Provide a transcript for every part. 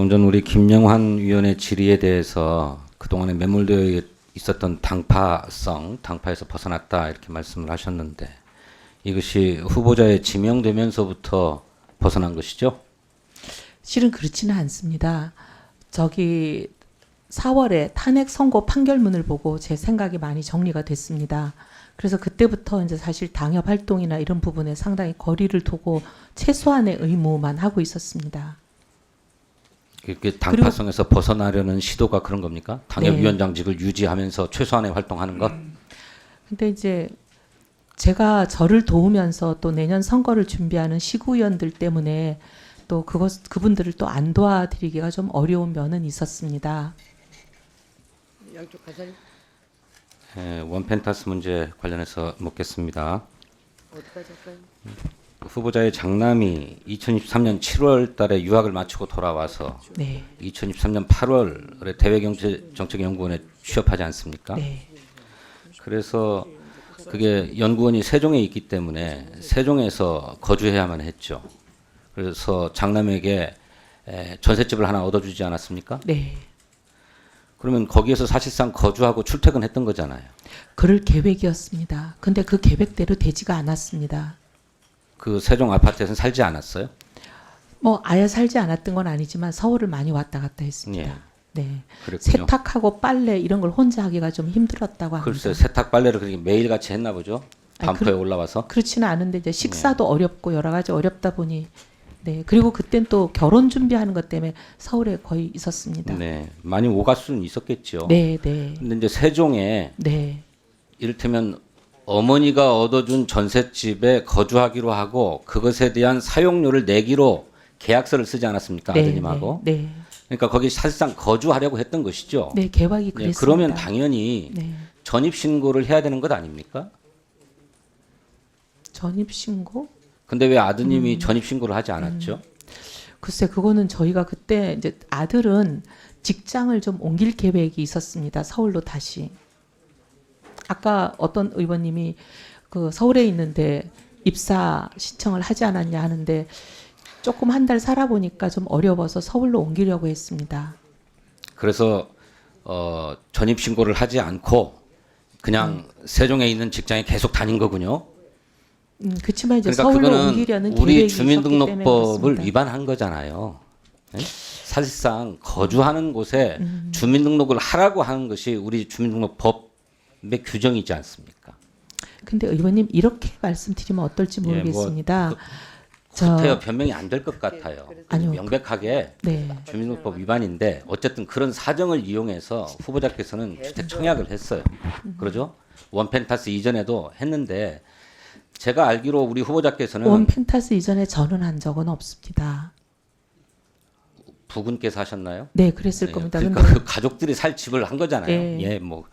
조금 전 우리 김영환 위원의 질의에 대해서 그동안에 매몰되어 있었던 당파에서 벗어났다 이렇게 말씀을 하셨는데 이것이 후보자에 지명되면서부터 벗어난 것이죠? 실은 그렇지는 않습니다. 저기 4월에 탄핵 선고 판결문을 보고 제 생각이 많이 정리가 됐습니다. 그래서 그때부터 이제 사실 당협 활동이나 이런 부분에 상당히 거리를 두고 최소한의 의무만 하고 있었습니다. 이렇게 당파성에서 벗어나려는 시도가 그런 겁니까? 당협위원장직을 유지하면서 최소한의 활동하는 것? 근데 이제 제가 저를 도우면서 또 내년 선거를 준비하는 시구위원들 때문에 또 그분들을 또 안 도와드리기가 좀 어려운 면은 있었습니다. 양쪽 가사님 원펜타스 문제 관련해서 묻겠습니다. 어디까지 할까요? 후보자의 장남이 2023년 7월 달에 유학을 마치고 돌아와서 네. 2023년 8월에 대외정책연구원에 취업하지 않습니까? 네. 그래서 그게 연구원이 세종에 있기 때문에 세종에서 거주해야만 했죠. 그래서 장남에게 전셋집을 하나 얻어주지 않았습니까? 네. 그러면 거기에서 사실상 거주하고 출퇴근했던 거잖아요. 그럴 계획이었습니다. 근데 그 계획대로 되지가 않았습니다. 그 세종 아파트에서는 살지 않았어요? 뭐 아예 살지 않았던 건 아니지만 서울을 많이 왔다 갔다 했습니다. 예. 네. 그랬군요. 세탁하고 빨래 이런 걸 혼자 하기가 좀 힘들었다고 합니다. 글쎄 세탁 빨래를 그렇게 매일같이 했나 보죠? 반포에 올라와서. 그렇지는 않은데 이제 식사도 어렵고 여러 가지 어렵다 보니 네. 그리고 그땐 또 결혼 준비하는 것 때문에 서울에 거의 있었습니다. 네. 많이 오갈 수는 있었겠죠. 네, 네. 근데 이제 세종에 네. 이를테면 어머니가 얻어준 전셋집에 거주하기로 하고 그것에 대한 사용료를 내기로 계약서를 쓰지 않았습니까? 네, 아드님하고. 네. 네. 그러니까 거기 사실상 거주하려고 했던 것이죠. 네, 계획이 예, 그랬습니다. 그러면 당연히 네. 전입신고를 해야 되는 것 아닙니까? 전입 신고? 근데 왜 아드님이 전입신고를 하지 않았죠? 글쎄 그거는 저희가 그때 이제 아들은 직장을 좀 옮길 계획이 있었습니다. 서울로 다시. 아까 어떤 의원님이 그 서울에 있는데 입사 신청을 하지 않았냐 하는데 조금 한 달 살아보니까 좀 어려워서 서울로 옮기려고 했습니다. 그래서 전입신고를 하지 않고 그냥 세종에 있는 직장에 계속 다닌 거군요. 그렇지만 이제 그러니까 서울로 그거는 옮기려는 우리 계획이 있었기 때문에 주민등록법을 그렇습니다. 위반한 거잖아요. 네? 사실상 거주하는 곳에 주민등록을 하라고 하는 것이 우리 주민등록법의 규정이지 않습니까? 근데 의원님 이렇게 말씀드리면 어떨지 예, 뭐 모르겠습니다. 구태여 변명이 안 될 것 같아요. 아니요. 명백하게 네. 주민등록법 위반인데 어쨌든 그런 사정을 이용해서 후보자께서는 주택 청약을 했어요. 그러죠? 원펜타스 이전에도 했는데 제가 알기로 우리 후보자께서는 원펜타스 이전에 전원한 적은 없습니다. 부군께서 하셨나요? 네, 그랬을 네, 겁니다. 그러니까 근데 그 가족들이 살 집을 한 거잖아요. 네. 예, 뭐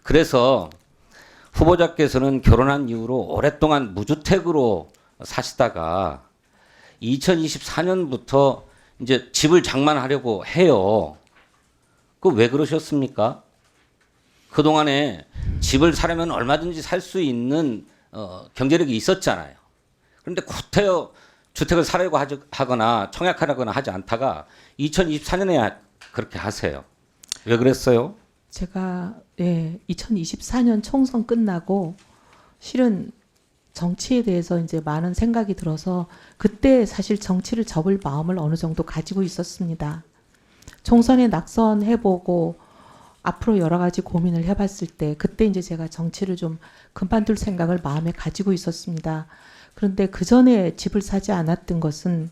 그래서 후보자께서는 결혼한 이후로 오랫동안 무주택으로 사시다가 2024년부터 이제 집을 장만하려고 해요. 그 왜 그러셨습니까? 그 동안에 집을 사려면 얼마든지 살 수 있는 경제력이 있었잖아요. 그런데 구태여 주택을 사려고 하거나 청약하거나 하지 않다가 2024년에 그렇게 하세요. 왜 그랬어요? 제가 2024년 총선 끝나고 실은 정치에 대해서 이제 많은 생각이 들어서 그때 사실 정치를 접을 마음을 어느 정도 가지고 있었습니다. 총선에 낙선해보고 앞으로 여러 가지 고민을 해봤을 때 그때 이제 제가 정치를 좀 그만둘 생각을 마음에 가지고 있었습니다. 그런데 그 전에 집을 사지 않았던 것은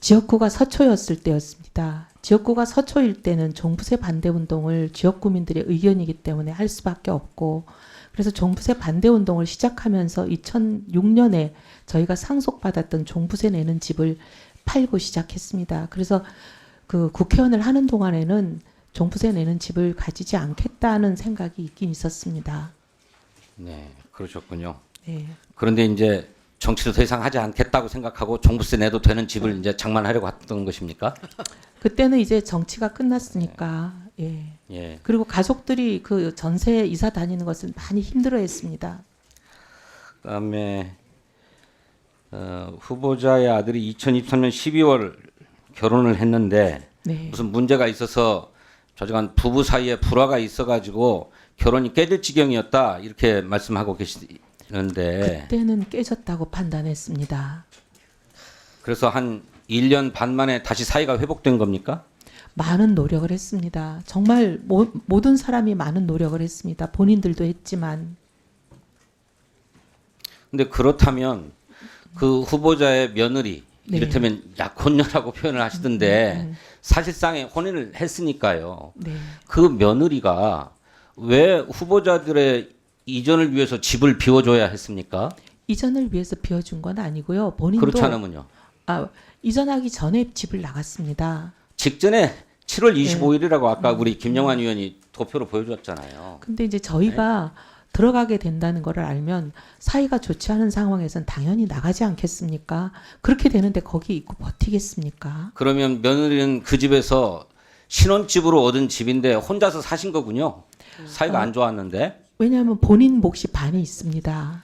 지역구가 서초였을 때였습니다. 지역구가 서초일 때는 종부세 반대 운동을 지역구민들의 의견이기 때문에 할 수밖에 없고 그래서 종부세 반대 운동을 시작하면서 2006년에 저희가 상속받았던 종부세 내는 집을 팔고 시작했습니다. 그래서 그 국회의원을 하는 동안에는 종부세 내는 집을 가지지 않겠다는 생각이 있긴 있었습니다. 네, 그러셨군요. 네. 그런데 이제 정치를 더 이상 하지 않겠다고 생각하고 종부세 내도 되는 집을 이제 장만하려고 했던 것입니까? 그때는 이제 정치가 끝났으니까 예. 예. 그리고 가족들이 그 전세 이사 다니는 것을 많이 힘들어했습니다. 그다음에 후보자의 아들이 2023년 12월 결혼을 했는데 네. 무슨 문제가 있어서 조직한 부부 사이에 불화가 있어가지고 결혼이 깨질 지경이었다 이렇게 말씀하고 계시는데 그때는 깨졌다고 판단했습니다. 그래서 한 1년 반 만에 다시 사이가 회복된 겁니까? 많은 노력을 했습니다. 정말 모든 사람이 많은 노력을 했습니다. 본인들도 했지만 근데 그렇다면 그 후보자의 며느리 네. 이를테면 약혼녀라고 표현을 하시던데 사실상의 혼인을 했으니까요. 네. 그 며느리가 왜 후보자들의 이전을 위해서 집을 비워줘야 했습니까? 이전을 위해서 비워준 건 아니고요. 본인도 그렇지 않으면요. 이전하기 전에 집을 나갔습니다. 직전에 7월 네. 25일이라고 아까 우리 김영환 의원이 도표로 보여줬잖아요. 근데 이제 저희가 들어가게 된다는 거를 알면 사이가 좋지 않은 상황에선 당연히 나가지 않겠습니까? 그렇게 되는데 거기 있고 버티겠습니까? 그러면 며느리는 그 집에서 신혼집으로 얻은 집인데 혼자서 사신 거군요. 사이가 안 좋았는데 왜냐하면 본인 몫이 반이 있습니다.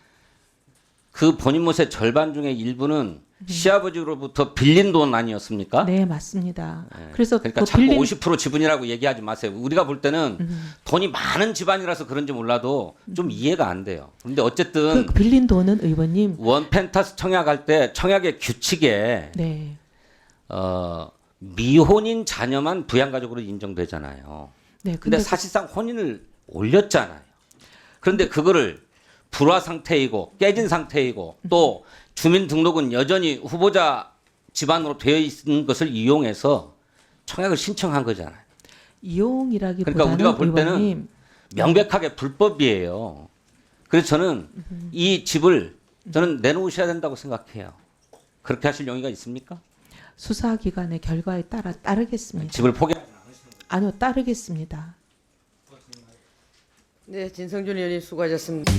그 본인 몫의 절반 중의 일부는 시아버지로부터 빌린 돈 아니었습니까? 네, 맞습니다. 네. 그래서 그러니까 그 자꾸 빌린 50% 지분이라고 얘기하지 마세요. 우리가 볼 때는 돈이 많은 집안이라서 그런지 몰라도 좀 이해가 안 돼요. 그런데 어쨌든 그 빌린 돈은 의원님 원펜타스 청약할 때 청약의 규칙에 네. 미혼인 자녀만 부양가족으로 인정되잖아요. 네, 근데 근데 사실상 혼인을 올렸잖아요. 그런데 그거를 불화 상태이고 깨진 상태이고 또 주민등록은 여전히 후보자 집안으로 되어 있는 것을 이용해서 청약을 신청한 거잖아요. 이용이라기보다는 그러니까 우리가 볼 때는 의원님 명백하게 불법이에요. 그래서 저는 이 집을 저는 내놓으셔야 된다고 생각해요. 그렇게 하실 용의가 있습니까? 수사기관의 결과에 따르겠습니다. 집을 포기. 아니요, 따르겠습니다. 네, 진성준 의원님 수고하셨습니다.